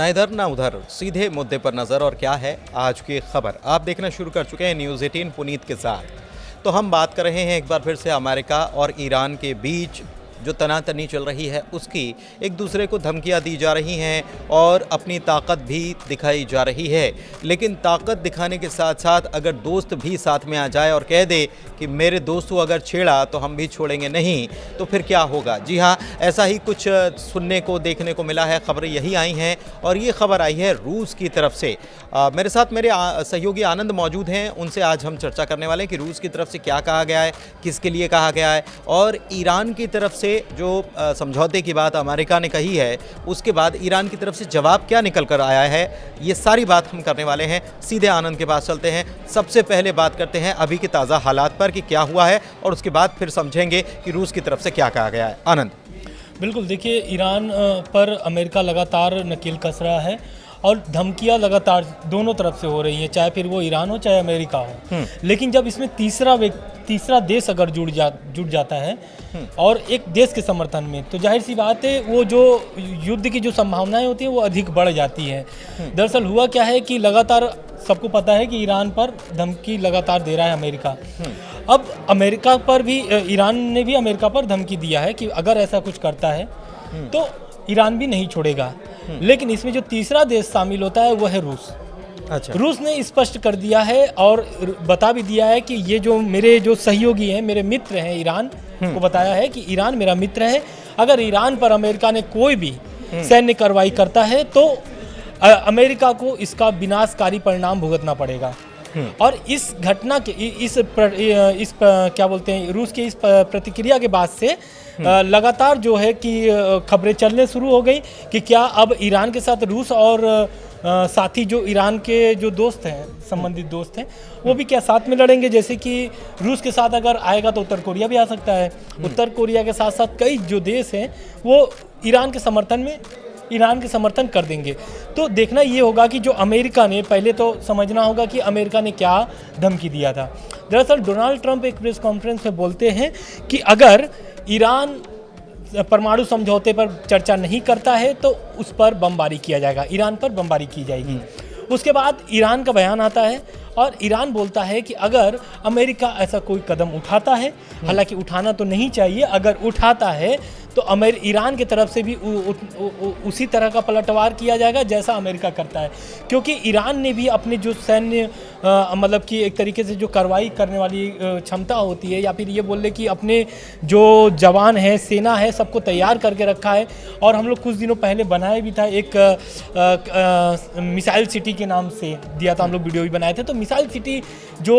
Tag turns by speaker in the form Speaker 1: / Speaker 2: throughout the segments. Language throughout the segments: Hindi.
Speaker 1: ना इधर ना उधर, सीधे मुद्दे पर नज़र। और क्या है आज की खबर, आप देखना शुरू कर चुके हैं न्यूज़ 18 पुनीत के साथ। तो हम बात कर रहे हैं एक बार फिर से अमेरिका और ईरान के बीच जो तनातनी चल रही है उसकी। एक दूसरे को धमकियां दी जा रही हैं और अपनी ताकत भी दिखाई जा रही है। लेकिन ताकत दिखाने के साथ साथ अगर दोस्त भी साथ में आ जाए और कह दे कि मेरे दोस्त को अगर छेड़ा तो हम भी छोड़ेंगे नहीं, तो फिर क्या होगा। जी हाँ, ऐसा ही कुछ सुनने को देखने को मिला है। खबरें यही आई हैं और ये खबर आई है रूस की तरफ से। मेरे साथ मेरे सहयोगी आनंद मौजूद हैं, उनसे आज हम चर्चा करने वाले हैं कि रूस की तरफ से क्या कहा गया है, किसके लिए कहा गया है, और ईरान की तरफ से जो समझौते की बात अमेरिका ने कही है उसके बाद ईरान की तरफ से जवाब क्या निकल कर आया है। ये सारी बात हम करने वाले हैं। सीधे आनंद के पास चलते हैं। सबसे पहले बात करते हैं अभी के ताज़ा हालात पर कि क्या हुआ है, और उसके बाद फिर समझेंगे कि रूस की तरफ से क्या कहा गया है। आनंद।
Speaker 2: बिल्कुल, देखिए, ईरान पर अमेरिका लगातार नकेल कस रहा है और धमकियां लगातार दोनों तरफ से हो रही हैं, चाहे फिर वो ईरान हो चाहे अमेरिका हो। लेकिन जब इसमें तीसरा देश अगर जुड़ जाता है और एक देश के समर्थन में, तो जाहिर सी बात है वो जो युद्ध की जो संभावनाएं होती हैं वो अधिक बढ़ जाती हैं। दरअसल हुआ क्या है कि लगातार सबको पता है कि ईरान पर धमकी लगातार दे रहा है अमेरिका। अब अमेरिका पर भी, ईरान ने भी अमेरिका पर धमकी दिया है कि अगर ऐसा कुछ करता है तो ईरान भी नहीं छोड़ेगा। लेकिन इसमें जो तीसरा देश शामिल होता है वो है रूस। अच्छा। रूस ने स्पष्ट कर दिया है और बता भी दिया है कि ये जो मेरे जो सहयोगी हैं, मेरे मित्र हैं, ईरान को बताया है कि ईरान मेरा मित्र है। अगर ईरान पर अमेरिका ने कोई भी सैन्य कार्रवाई करता है तो अमेरिका को इसका विनाशकारी परिणाम भुगतना पड़ेगा। और इस घटना के क्या बोलते हैं, रूस के इस प्रतिक्रिया के बाद से लगातार जो है कि खबरें चलने शुरू हो गई कि क्या अब ईरान के साथ रूस और साथी जो ईरान के जो दोस्त हैं, संबंधित दोस्त हैं, वो भी क्या साथ में लड़ेंगे। जैसे कि रूस के साथ अगर आएगा तो उत्तर कोरिया भी आ सकता है। उत्तर कोरिया के साथ साथ कई जो देश हैं वो ईरान के समर्थन कर देंगे। तो देखना ये होगा कि जो अमेरिका ने, पहले तो समझना होगा कि अमेरिका ने क्या धमकी दिया था। दरअसल डोनाल्ड ट्रंप एक प्रेस कॉन्फ्रेंस में बोलते हैं कि अगर ईरान परमाणु समझौते पर चर्चा नहीं करता है तो उस पर बमबारी किया जाएगा, ईरान पर बमबारी की जाएगी। उसके बाद ईरान का बयान आता है और ईरान बोलता है कि अगर अमेरिका ऐसा कोई कदम उठाता है, हालांकि उठाना तो नहीं चाहिए, अगर उठाता है तो ईरान की तरफ से भी उसी तरह का पलटवार किया जाएगा जैसा अमेरिका करता है। क्योंकि ईरान ने भी अपने जो सैन्य मतलब कि एक तरीके से जो कार्रवाई करने वाली क्षमता होती है, या फिर ये बोल ले कि अपने जो जवान हैं, सेना है, सबको तैयार करके रखा है। और हम लोग कुछ दिनों पहले बनाए भी था, एक मिसाइल सिटी के नाम से दिया था, हम लोग वीडियो भी बनाए थे। तो मिसाइल सिटी जो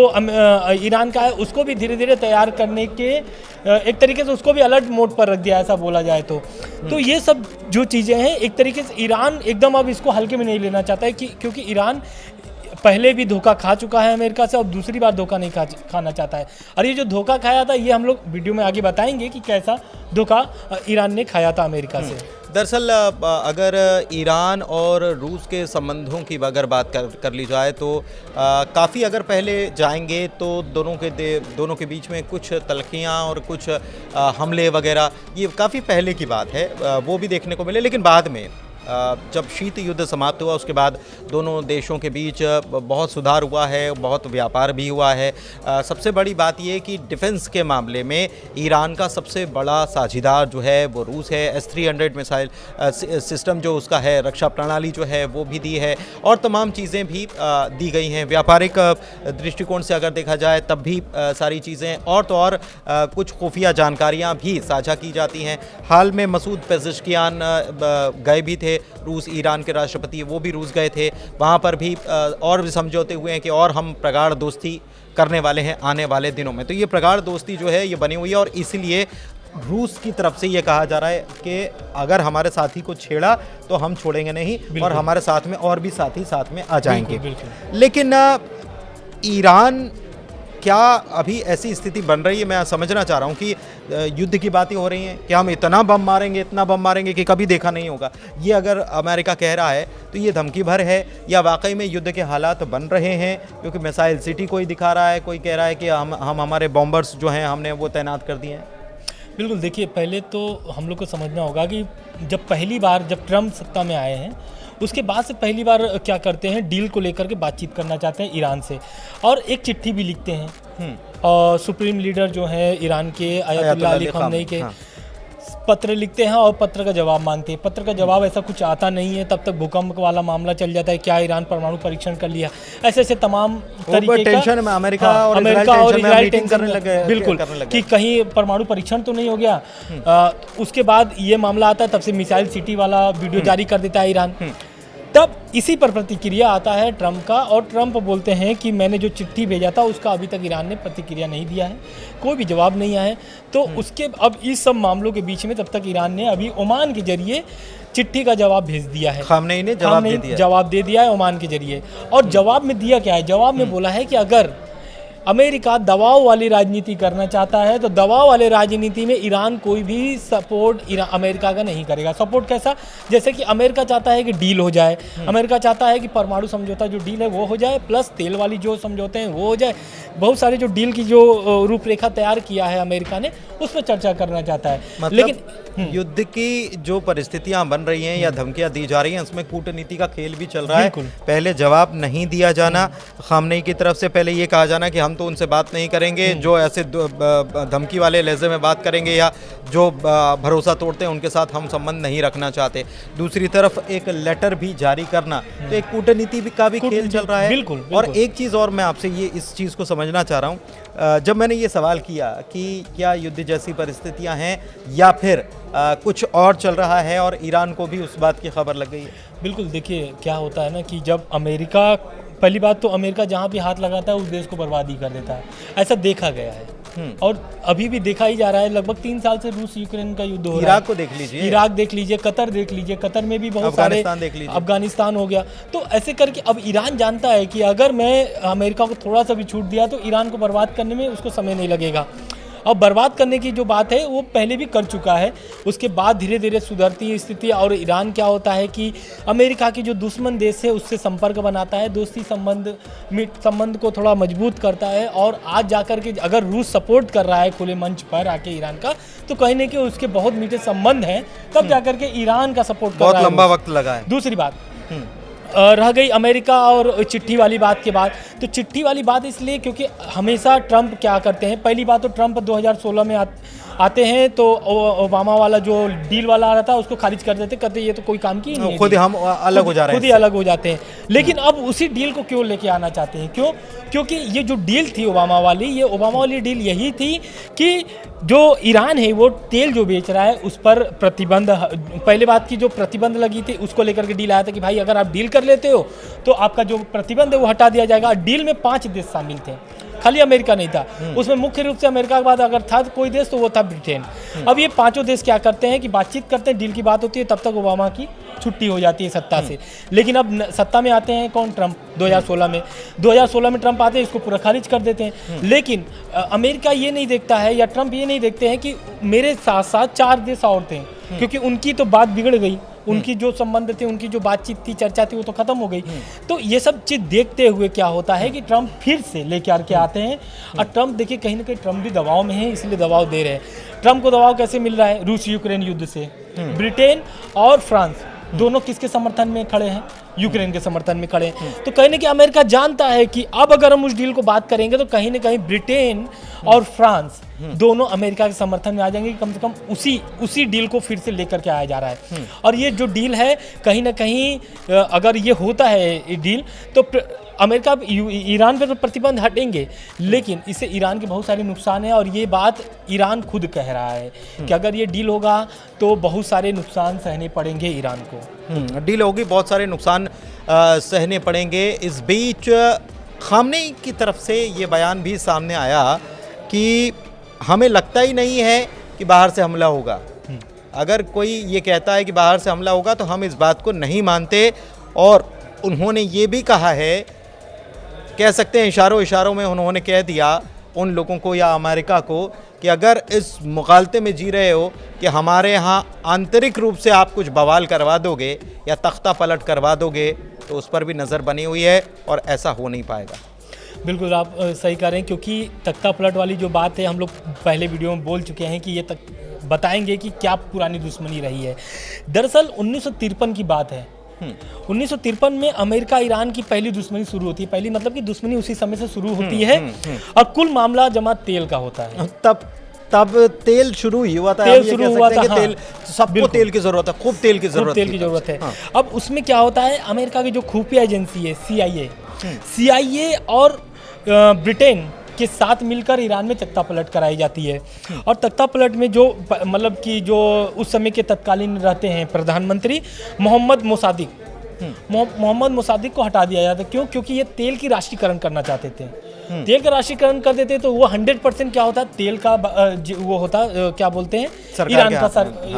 Speaker 2: ईरान का है उसको भी धीरे धीरे तैयार करने के एक तरीके से उसको भी अलर्ट मोड पर रख दिया, ऐसा बोला जाए तो ये सब जो चीज़ें हैं एक तरीके से ईरान एकदम अब इसको हल्के में नहीं लेना चाहता है कि क्योंकि ईरान पहले भी धोखा खा चुका है अमेरिका से, अब दूसरी बार धोखा नहीं खाना चाहता है। और ये जो धोखा खाया था ये हम लोग वीडियो में आगे बताएंगे कि कैसा धोखा ईरान ने खाया था अमेरिका से।
Speaker 1: दरअसल अगर ईरान और रूस के संबंधों की अगर बात कर ली जाए तो काफ़ी अगर पहले जाएंगे तो दोनों के बीच में कुछ तलखियाँ और कुछ हमले वगैरह, ये काफ़ी पहले की बात है, वो भी देखने को मिले। लेकिन बाद में जब शीत युद्ध समाप्त हुआ उसके बाद दोनों देशों के बीच बहुत सुधार हुआ है, बहुत व्यापार भी हुआ है। सबसे बड़ी बात यह कि डिफेंस के मामले में ईरान का सबसे बड़ा साझीदार जो है वो रूस है। S-300 मिसाइल सिस्टम जो उसका है, रक्षा प्रणाली जो है वो भी दी है, और तमाम चीज़ें भी दी गई हैं। व्यापारिक दृष्टिकोण से अगर देखा जाए तब भी सारी चीज़ें, और तो और कुछ खुफिया जानकारियाँ भी साझा की जाती हैं। हाल में मसूद पेज़ेश्कियान गए भी थे, रूस, ईरान के राष्ट्रपति वो भी रूस गए थे, वहाँ पर भी और भी समझौते हुए हैं कि और हम प्रगाढ़ दोस्ती करने वाले हैं आने वाले दिनों में। तो ये प्रगाढ़ दोस्ती जो है ये बनी हुई है, और इसीलिए रूस की तरफ से ये कहा जा रहा है कि अगर हमारे साथी को छेड़ा तो हम छोड़ेंगे नहीं, और हमारे साथ में और भी साथी साथ में आ जाएंगे। लेकिन ईरान क्या अभी ऐसी स्थिति बन रही है, मैं समझना चाह रहा हूँ कि युद्ध की बातें हो रही हैं कि हम इतना बम मारेंगे कि कभी देखा नहीं होगा। ये अगर अमेरिका कह रहा है तो ये धमकी भर है, या वाकई में युद्ध के हालात बन रहे हैं? क्योंकि मिसाइल सिटी कोई दिखा रहा है, कोई कह रहा है कि हम हमारे बॉम्बर्स जो हैं हमने वो तैनात कर दिए हैं।
Speaker 2: बिल्कुल, देखिए, पहले तो हम लोग को समझना होगा कि जब पहली बार जब ट्रम्प सत्ता में आए हैं उसके बाद से पहली बार क्या करते हैं, डील को लेकर के बातचीत करना चाहते हैं ईरान से, और एक चिट्ठी भी लिखते हैं। और सुप्रीम लीडर जो है ईरान के अयतुल्लाह अली ख़ामनेई के पत्र लिखते हैं और पत्र का जवाब मांगते हैं। पत्र का जवाब ऐसा कुछ आता नहीं है, तब तक भूकंप वाला मामला चल जाता है, क्या ईरान परमाणु परीक्षण कर लिया, ऐसे ऐसे तमाम तरीके
Speaker 1: टेंशन में अमेरिका और
Speaker 2: इजराइल टेंशन करने लगे, बिल्कुल, कि कहीं परमाणु परीक्षण तो नहीं हो गया। उसके बाद ये मामला आता है, तब से मिसाइल सिटी वाला वीडियो जारी कर देता है ईरान। तब इसी पर प्रतिक्रिया आता है ट्रंप का, और ट्रंप बोलते हैं कि मैंने जो चिट्ठी भेजा था उसका अभी तक ईरान ने प्रतिक्रिया नहीं दिया है, कोई भी जवाब नहीं आया है। तो उसके अब इस सब मामलों के बीच में तब तक ईरान ने अभी ओमान के जरिए चिट्ठी का जवाब भेज दिया है।
Speaker 1: ख़ामनेई ने
Speaker 2: जवाब दे दिया है ओमान के जरिए। और जवाब में दिया क्या है, जवाब में बोला है कि अगर अमेरिका दबाव वाली राजनीति करना चाहता है तो दबाव वाले राजनीति में ईरान कोई भी सपोर्ट अमेरिका का नहीं करेगा। सपोर्ट कैसा, जैसे कि अमेरिका चाहता है कि डील हो जाए, अमेरिका चाहता है कि परमाणु समझौता जो डील है वो हो जाए, प्लस तेल वाली जो समझौते हैं वो हो जाए। बहुत सारे जो डील की जो रूपरेखा तैयार किया है अमेरिका ने, उस पर चर्चा करना चाहता है।
Speaker 1: मतलब लेकिन युद्ध की जो परिस्थितियां बन रही हैं या धमकियां दी जा रही हैं, उसमें कूटनीति का खेल भी चल रहा है। पहले जवाब नहीं दिया जाना, ख़ामनेई की तरफ से पहले ये कहा जाना कि हम तो उनसे बात नहीं करेंगे जो ऐसे धमकी वाले लहजे में बात करेंगे या जो भरोसा तोड़ते हैं उनके साथ हम संबंध नहीं रखना चाहते। दूसरी तरफ एक लेटर भी जारी करना, तो एक कूटनीति का भी खेल चल रहा है।
Speaker 2: बिल्कुल।
Speaker 1: और एक चीज़ और मैं आपसे ये इस चीज़ को समझना चाह रहा हूँ, जब मैंने ये सवाल किया कि क्या युद्ध जैसी परिस्थितियाँ हैं या फिर कुछ और चल रहा है और ईरान को भी उस बात की खबर लग गई है।
Speaker 2: बिल्कुल, देखिए क्या होता है ना कि जब अमेरिका, पहली बात तो अमेरिका जहाँ भी हाथ लगाता है उस देश को बर्बाद ही कर देता है, ऐसा देखा गया है और अभी भी देखा ही जा रहा है। लगभग 3 साल से रूस यूक्रेन का युद्ध हो रहा है।
Speaker 1: इराक को देख लीजिए,
Speaker 2: इराक देख लीजिए, कतर देख लीजिए, कतर में भी बहुत सारे, अफगानिस्तान हो गया। तो ऐसे करके अब ईरान जानता है कि अगर मैं अमेरिका को थोड़ा सा भी छूट दिया तो ईरान को बर्बाद करने में उसको समय नहीं लगेगा। और बर्बाद करने की जो बात है वो पहले भी कर चुका है, उसके बाद धीरे धीरे सुधरती है स्थिति। और ईरान क्या होता है कि अमेरिका की जो दुश्मन देश है उससे संपर्क बनाता है, दोस्ती संबंध को थोड़ा मजबूत करता है। और आज जाकर के अगर रूस सपोर्ट कर रहा है खुले मंच पर आके ईरान का, तो कहीं ना कहीं उसके बहुत मीठे संबंध हैं, तब जाकर के ईरान का सपोर्ट कर रहा है।
Speaker 1: बहुत लंबा वक्त लगा है।
Speaker 2: दूसरी बात रह गई अमेरिका और चिट्ठी वाली बात के बाद, तो चिट्ठी वाली बात इसलिए क्योंकि हमेशा ट्रंप क्या करते हैं, पहली बात तो ट्रंप 2016 में आते हैं तो ओबामा वाला जो डील वाला आ रहा था उसको खारिज कर देते, कहते ये तो कोई काम की नहीं,
Speaker 1: खुद हम अलग हो जा रहे हैं,
Speaker 2: खुद ही अलग हो जाते हैं। लेकिन अब उसी डील को क्यों लेके आना चाहते हैं, क्यों? क्योंकि ये जो डील थी ओबामा वाली डील यही थी कि जो ईरान है वो तेल जो बेच रहा है उस पर प्रतिबंध, पहले बात की जो प्रतिबंध लगी थी उसको लेकर के डील आया था कि भाई अगर आप डील कर लेते हो तो आपका जो प्रतिबंध है वो हटा दिया जाएगा। डील में 5 देश शामिल थे, खाली अमेरिका नहीं था उसमें। मुख्य रूप से अमेरिका के बाद अगर था कोई देश तो वो था ब्रिटेन। अब ये 5 देश क्या करते हैं कि बातचीत करते हैं, डील की बात होती है, तब तक ओबामा की छुट्टी हो जाती है सत्ता से। लेकिन अब सत्ता में आते हैं कौन? ट्रंप। 2016 में ट्रंप आते हैं, इसको पूरा खारिज कर देते हैं। लेकिन अमेरिका ये नहीं देखता है या ट्रंप ये नहीं देखते हैं कि मेरे साथ साथ 4 देश और थे, क्योंकि उनकी तो बात बिगड़ गई, उनकी जो संबंध थे, उनकी जो बातचीत थी, चर्चा थी, वो तो खत्म हो गई। तो ये सब चीज़ देखते हुए क्या होता है कि ट्रंप फिर से लेके आके आते हैं। और ट्रंप देखिए कहीं ना कहीं ट्रंप भी दबाव में है, इसलिए दबाव दे रहे हैं। ट्रंप को दबाव कैसे मिल रहा है? रूस यूक्रेन युद्ध से। ब्रिटेन और फ्रांस दोनों किसके समर्थन में खड़े हैं? यूक्रेन के समर्थन में खड़े हैं। तो कहीं ना कहीं अमेरिका जानता है कि अब अगर हम उस डील को बात करेंगे तो कहीं ना कहीं ब्रिटेन और फ्रांस दोनों अमेरिका के समर्थन में आ जाएंगे। कम से कम उसी डील को फिर से लेकर के आया जा रहा है। और ये जो डील है कहीं ना कहीं अगर ये होता है डील तो अमेरिका ईरान पर तो प्रतिबंध हटेंगे, लेकिन इससे ईरान के बहुत सारे नुकसान हैं। और ये बात ईरान खुद कह रहा है कि अगर ये डील होगा तो बहुत सारे नुकसान सहने पड़ेंगे ईरान को।
Speaker 1: डील होगी, बहुत सारे नुकसान सहने पड़ेंगे। इस बीच ख़ामनेई की तरफ से ये बयान भी सामने आया कि हमें लगता ही नहीं है कि बाहर से हमला होगा। अगर कोई ये कहता है कि बाहर से हमला होगा तो हम इस बात को नहीं मानते। और उन्होंने ये भी कहा है, कह सकते हैं इशारों में उन्होंने कह दिया उन लोगों को या अमेरिका को कि अगर इस मुगालते में जी रहे हो कि हमारे यहाँ आंतरिक रूप से आप कुछ बवाल करवा दोगे या तख्ता पलट करवा दोगे तो उस पर भी नज़र बनी हुई है और ऐसा हो नहीं पाएगा।
Speaker 2: बिल्कुल आप सही कह रहे हैं, क्योंकि तख्ता पलट वाली जो बात है हम लोग पहले वीडियो में बोल चुके हैं कि ये तक बताएंगे कि क्या पुरानी दुश्मनी रही है। दरअसल 1953 की बात है 1953 में अमेरिका ईरान की पहली दुश्मनी शुरू होती है। पहली मतलब कि दुश्मनी उसी समय से शुरू होती है और कुल मामला जमा तेल का होता है।
Speaker 1: तब तेल शुरू ही हुआ था।
Speaker 2: तेल शुरू हुआ था, हाँ,
Speaker 1: तेल, सबको तेल की जरूरत है, खूब तेल की जरूरत
Speaker 2: है। अब उसमें क्या होता है, अमेरिका की जो खुफिया एजेंसी है CIA और ब्रिटेन के साथ मिलकर ईरान में तख्ता पलट कराई जाती है। और तख्ता पलट में जो मतलब कि जो उस समय के तत्कालीन रहते हैं प्रधानमंत्री मोहम्मद मोसादिक को हटा दिया जाता है। क्यों? क्योंकि ये तेल की राष्ट्रीयकरण करना चाहते थे। तेल का राष्ट्रीयकरण कर देते तो वो 100% क्या होता, तेल का वो होता, क्या बोलते हैं, ईरान का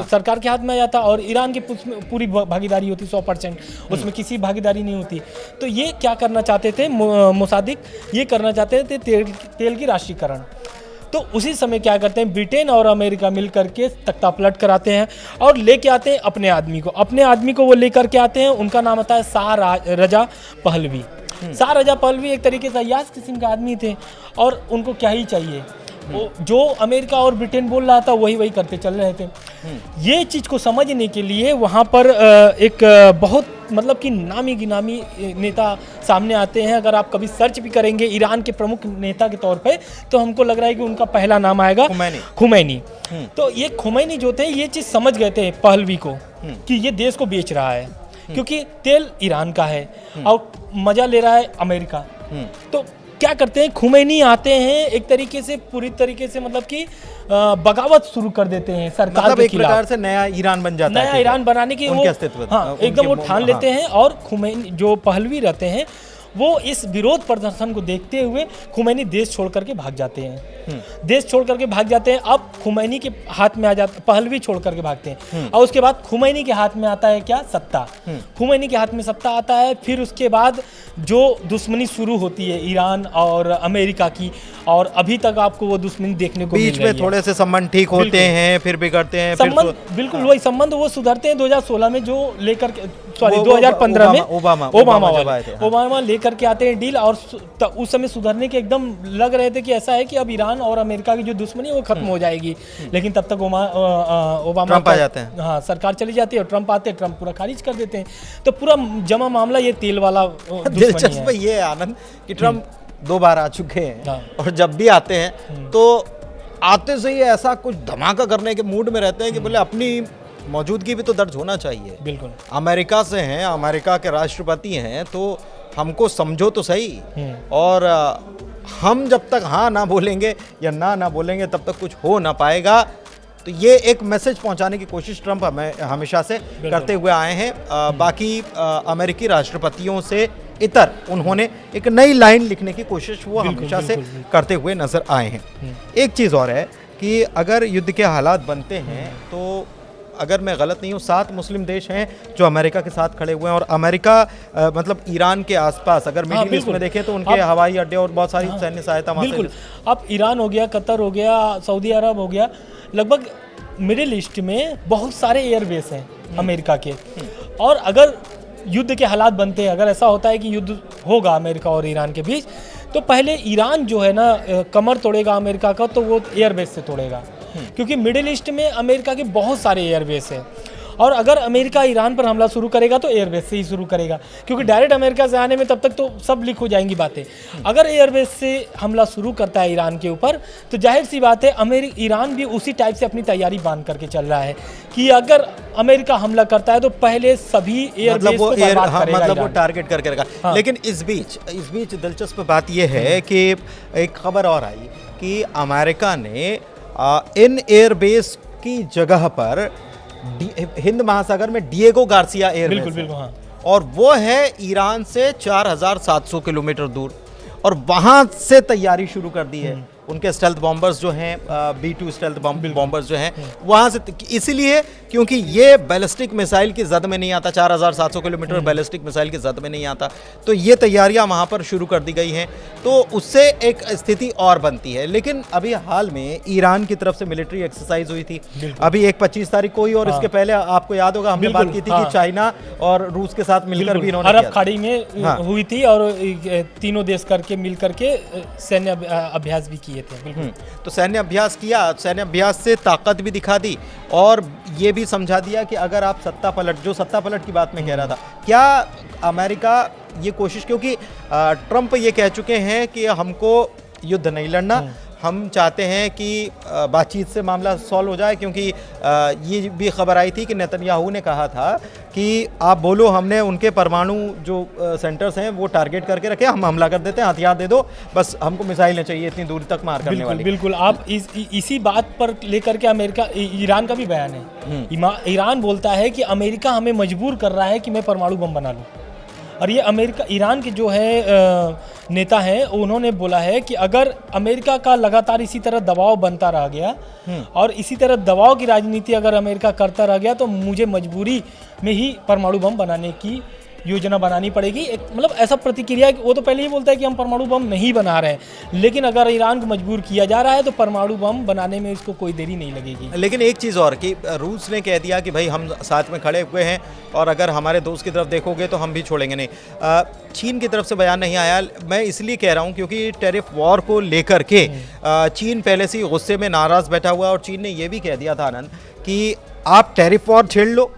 Speaker 2: सरकार के हाथ में आ जाता और ईरान की पूरी भागीदारी होती 100%, उसमें किसी भागीदारी नहीं होती। तो ये क्या करना चाहते थे मोसादिक, ये करना चाहते थे तेल की राष्ट्रीयकरण। तो उसी समय क्या करते हैं, ब्रिटेन और अमेरिका मिल करके तख्ता पलट कराते हैं और लेके आते हैं अपने आदमी को वो लेकर के आते हैं। उनका नाम आता है Shah Reza Pahlavi. Shah Reza Pahlavi एक तरीके से अय्याश किस्म के आदमी थे और उनको क्या ही चाहिए, जो अमेरिका और ब्रिटेन बोल रहा था वही करते चल रहे थे। ये चीज़ को समझने के लिए वहाँ पर एक बहुत मतलब कि नामी गिनामी नेता सामने आते हैं। अगर आप कभी सर्च भी करेंगे ईरान के प्रमुख नेता के तौर पे, तो हमको लग रहा है कि उनका पहला नाम आएगा खुमैनी। तो ये खुमैनी जो थे ये चीज़ समझ गए थे पहलवी को कि ये देश को बेच रहा है, क्योंकि तेल ईरान का है और मजा ले रहा है अमेरिका। तो क्या करते हैं, खुमैनी आते हैं एक तरीके से पूरी तरीके से मतलब कि बगावत शुरू कर देते हैं सरकार
Speaker 1: मतलब
Speaker 2: के
Speaker 1: एक
Speaker 2: खिलाफ।
Speaker 1: प्रकार से नया ईरान बन जाता है,
Speaker 2: नया ईरान बनाने की वो एकदम वो ठान लेते हैं। और खुमैनी जो पहलवी रहते हैं वो इस विरोध प्रदर्शन को देखते हुए खुमैनी देश छोड़ करके भाग जाते हैं। अब खुमैनी के हाथ में आ जाता, पहलवी छोड़ करके भागते हैं और उसके बाद खुमैनी के हाथ में आता है क्या, सत्ता। खुमैनी के हाथ में सत्ता आता है। फिर उसके बाद जो दुश्मनी शुरू होती है ईरान और अमेरिका की, और अभी तक आपको वो दुश्मनी देखने को
Speaker 1: बीच में थोड़े से संबंध ठीक होते हैं, फिर बिगड़ते हैं,
Speaker 2: संबंध बिल्कुल वही संबंध वो सुधरते हैं 2016 में, जो लेकर 2015 में ओबामा लेकर के आते हैं डील। और उस समय सुधरने के एकदम लग रहे थे कि ऐसा है कि अब ईरान और अमेरिका की जो दुश्मनी है वो खत्म हो जाएगी। लेकिन तब तक ओबामा
Speaker 1: आ जाते हैं,
Speaker 2: हाँ, सरकार चली जाती है और ट्रंप आते हैं, ट्रंप पूरा खारिज कर देते हैं। तो पूरा जमा मामला ये तेल वाला
Speaker 1: दिलचस्प ये है आनंद कि ट्रंप 2 बार आ चुके हैं और जब भी आते हैं तो आते से ही ऐसा कुछ धमाका करने के मूड में रहते हैं कि बोले अपनी मौजूदगी भी तो दर्ज होना चाहिए।
Speaker 2: बिल्कुल,
Speaker 1: अमेरिका से हैं, अमेरिका के राष्ट्रपति हैं, तो हमको समझो तो सही। और हम जब तक हाँ ना बोलेंगे या ना बोलेंगे तब तक कुछ हो ना पाएगा। तो ये एक मैसेज पहुंचाने की कोशिश ट्रंप हमेशा से करते हुए आए हैं। बाकी अमेरिकी राष्ट्रपतियों से इतर उन्होंने एक नई लाइन लिखने की कोशिश वो हमेशा से करते हुए नजर आए हैं। एक चीज़ और है कि अगर युद्ध के हालात बनते हैं तो अगर मैं गलत नहीं हूँ 7 मुस्लिम देश हैं जो अमेरिका के साथ खड़े हुए हैं। और अमेरिका मतलब ईरान के आसपास अगर मिडिल ईस्ट में देखें तो उनके हवाई अड्डे और बहुत सारी सैन्य सहायता
Speaker 2: बिल्कुल। अब ईरान हो गया, कतर हो गया, सऊदी अरब हो गया, लगभग मिडिल ईस्ट में बहुत सारे एयरबेस हैं अमेरिका के। और अगर युद्ध के हालात बनते हैं, अगर ऐसा होता है कि युद्ध होगा अमेरिका और ईरान के बीच, तो पहले ईरान जो है ना कमर तोड़ेगा अमेरिका का, तो वो एयरबेस से तोड़ेगा। क्योंकि मिडिल ईस्ट में अमेरिका के बहुत सारे एयरबेस हैं और अगर अमेरिका ईरान पर हमला शुरू करेगा तो एयरबेस से ही शुरू करेगा, क्योंकि डायरेक्ट अमेरिका से आने में तब तक तो सब लीक हो जाएंगी बातें। अगर एयरबेस से हमला शुरू करता है ईरान के ऊपर, तो जाहिर सी बात है ईरान भी उसी टाइप से अपनी तैयारी बांध करके चल रहा है कि अगर अमेरिका हमला करता है तो पहले सभी एयरबेस को बर्बाद करेगा,
Speaker 1: मतलब वो टारगेट करके रखा। लेकिन इस बीच दिलचस्प बात यह है कि एक खबर और आई कि अमेरिका ने इन एयरबेस की जगह पर हिंद महासागर में डिएगो गार्सिया एयरबेस,
Speaker 2: बिल्कुल हाँ,
Speaker 1: और वो है ईरान से 4700 किलोमीटर दूर, और वहां से तैयारी शुरू कर दी है। उनके स्टेल्थ बॉम्बर्स जो हैं B-2 स्टेल्थ बॉम्बर्स जो हैं वहाँ से, इसीलिए क्योंकि ये बैलिस्टिक मिसाइल की जद में नहीं आता, 4700 किलोमीटर बैलिस्टिक मिसाइल की जद में नहीं आता, तो ये तैयारियां वहाँ पर शुरू कर दी गई हैं। तो उससे एक स्थिति और बनती है। लेकिन अभी हाल में ईरान की तरफ से मिलिट्री एक्सरसाइज हुई थी, अभी एक 25 तारीख को ही, और इसके पहले आपको याद होगा हमने बात की थी कि चाइना और रूस के साथ मिलकर भी इन्होंने
Speaker 2: अरब खाड़ी में हुई थी और तीनों देश करके मिल करके सैन्य अभ्यास भी किए। किए थे। बिल्कुल।
Speaker 1: तो सैन्य अभ्यास किया, सैन्य अभ्यास से ताकत भी दिखा दी और ये भी समझा दिया कि अगर आप सत्ता पलट की बात मैं कह रहा था, क्या अमेरिका ये कोशिश, क्योंकि ट्रंप ये कह चुके हैं कि हमको युद्ध नहीं लड़ना, हम चाहते हैं कि बातचीत से मामला सॉल्व हो जाए, क्योंकि ये भी खबर आई थी कि नेतन्याहू ने कहा था कि आप बोलो, हमने उनके परमाणु जो सेंटर्स हैं वो टारगेट करके रखे, हम हमला कर देते हैं, हथियार दे दो, बस हमको मिसाइलें चाहिए इतनी दूर तक मार करने वाली।
Speaker 2: बिल्कुल। आप इसी बात पर लेकर के ईरान का भी बयान है। ईरान बोलता है कि अमेरिका हमें मजबूर कर रहा है कि मैं परमाणु बम बना लूँ। और ये ईरान के जो है नेता हैं, उन्होंने बोला है कि अगर अमेरिका का लगातार इसी तरह दबाव बनता रह गया और इसी तरह दबाव की राजनीति अगर अमेरिका करता रह गया तो मुझे मजबूरी में ही परमाणु बम बनाने की योजना बनानी पड़ेगी। एक मतलब ऐसा प्रतिक्रिया, वो तो पहले ही बोलता है कि हम परमाणु बम नहीं बना रहे हैं, लेकिन अगर ईरान को मजबूर किया जा रहा है तो परमाणु बम बनाने में इसको कोई देरी नहीं लगेगी।
Speaker 1: लेकिन एक चीज़ और कि रूस ने कह दिया कि भाई हम साथ में खड़े हुए हैं और अगर हमारे दोस्त की तरफ देखोगे तो हम भी छोड़ेंगे नहीं। चीन की तरफ से बयान नहीं आया। मैं इसलिए कह रहा हूँ क्योंकि टैरिफ वॉर को लेकर के चीन पहले से ही गुस्से में नाराज़ बैठा हुआ, और चीन ने यह भी कह दिया था आनंद कि आप टैरिफ वॉर छेड़ लो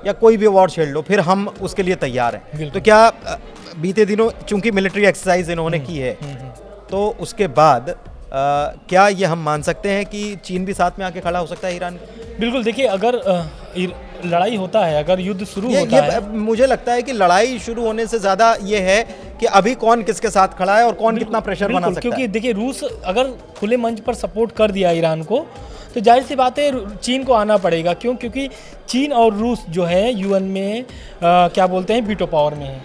Speaker 1: या कोई भी वॉर छेड़ लो, फिर हम उसके लिए तैयार हैं। तो क्या बीते दिनों चूंकि मिलिट्री एक्सरसाइज इन्होंने की है, तो उसके बाद क्या ये हम मान सकते हैं कि चीन भी साथ में आके खड़ा हो सकता है ईरान का?
Speaker 2: बिल्कुल। देखिए, अगर लड़ाई होता है, अगर युद्ध शुरू होता है,
Speaker 1: मुझे लगता है कि लड़ाई शुरू होने से ज़्यादा ये है कि अभी कौन किसके साथ खड़ा है और कौन कितना प्रेशर बना सकता है।
Speaker 2: क्योंकि देखिए, रूस अगर खुले मंच पर सपोर्ट कर दिया ईरान को तो जाहिर सी बात है चीन को आना पड़ेगा। क्यों? क्योंकि चीन और रूस जो है यूएन में क्या बोलते हैं, वीटो पावर में है,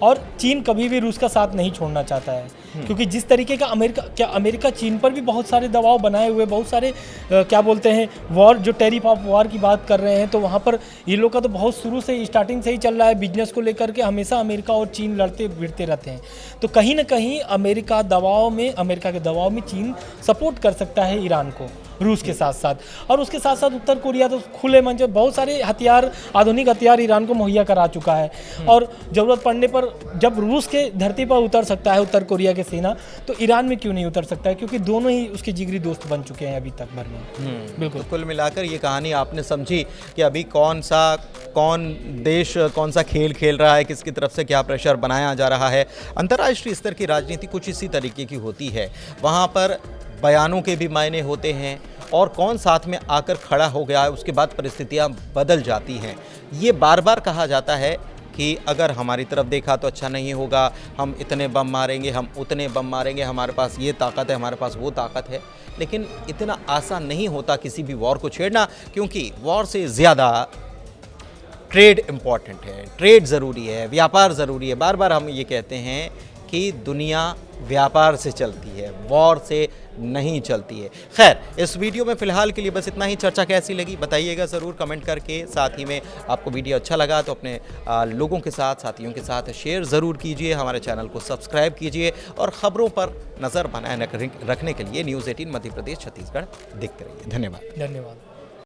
Speaker 2: और चीन कभी भी रूस का साथ नहीं छोड़ना चाहता है। क्योंकि जिस तरीके का अमेरिका चीन पर भी बहुत सारे दबाव बनाए हुए, बहुत सारे क्या बोलते हैं वॉर, जो टैरिफ ऑफ वॉर की बात कर रहे हैं, तो वहाँ पर ये लोग का तो बहुत शुरू से स्टार्टिंग से ही चल रहा है। बिजनेस को लेकर के हमेशा अमेरिका और चीन लड़ते भिड़ते रहते हैं। तो कहीं ना कहीं अमेरिका के दबाव में चीन सपोर्ट कर सकता है ईरान को, रूस के साथ साथ। और उसके साथ साथ उत्तर कोरिया तो खुले मंच बहुत सारे हथियार, आधुनिक हथियार ईरान को मुहैया करा चुका है, और ज़रूरत पड़ने पर जब रूस के धरती पर उतर सकता है उत्तर कोरिया के सेना, तो ईरान में क्यों नहीं उतर सकता है? क्योंकि दोनों ही उसके जिगरी दोस्त बन चुके हैं अभी तक भर में। बिल्कुल।
Speaker 1: तो कुल मिलाकर ये कहानी आपने समझी कि अभी कौन देश कौन सा खेल खेल रहा है, किसकी तरफ से क्या प्रेशर बनाया जा रहा है। अंतर्राष्ट्रीय स्तर की राजनीति कुछ इसी तरीके की होती है। वहाँ पर बयानों के भी मायने होते हैं और कौन साथ में आकर खड़ा हो गया है, उसके बाद परिस्थितियाँ बदल जाती हैं। ये बार बार कहा जाता है कि अगर हमारी तरफ देखा तो अच्छा नहीं होगा, हम इतने बम मारेंगे, हम उतने बम मारेंगे, हमारे पास ये ताकत है, हमारे पास वो ताकत है। लेकिन इतना आसान नहीं होता किसी भी वॉर को छेड़ना, क्योंकि वॉर से ज़्यादा ट्रेड इम्पॉर्टेंट है, ट्रेड ज़रूरी है, व्यापार ज़रूरी है। बार बार हम ये कहते हैं कि दुनिया व्यापार से चलती है, वॉर से नहीं चलती है। खैर, इस वीडियो में फ़िलहाल के लिए बस इतना ही। चर्चा कैसी लगी बताइएगा ज़रूर कमेंट करके। साथ ही में आपको वीडियो अच्छा लगा तो अपने लोगों के साथ, साथियों के साथ शेयर ज़रूर कीजिए। हमारे चैनल को सब्सक्राइब कीजिए और ख़बरों पर नज़र बनाए रखने के लिए न्यूज़ 18 मध्य प्रदेश छत्तीसगढ़ देखते रहिए। धन्यवाद।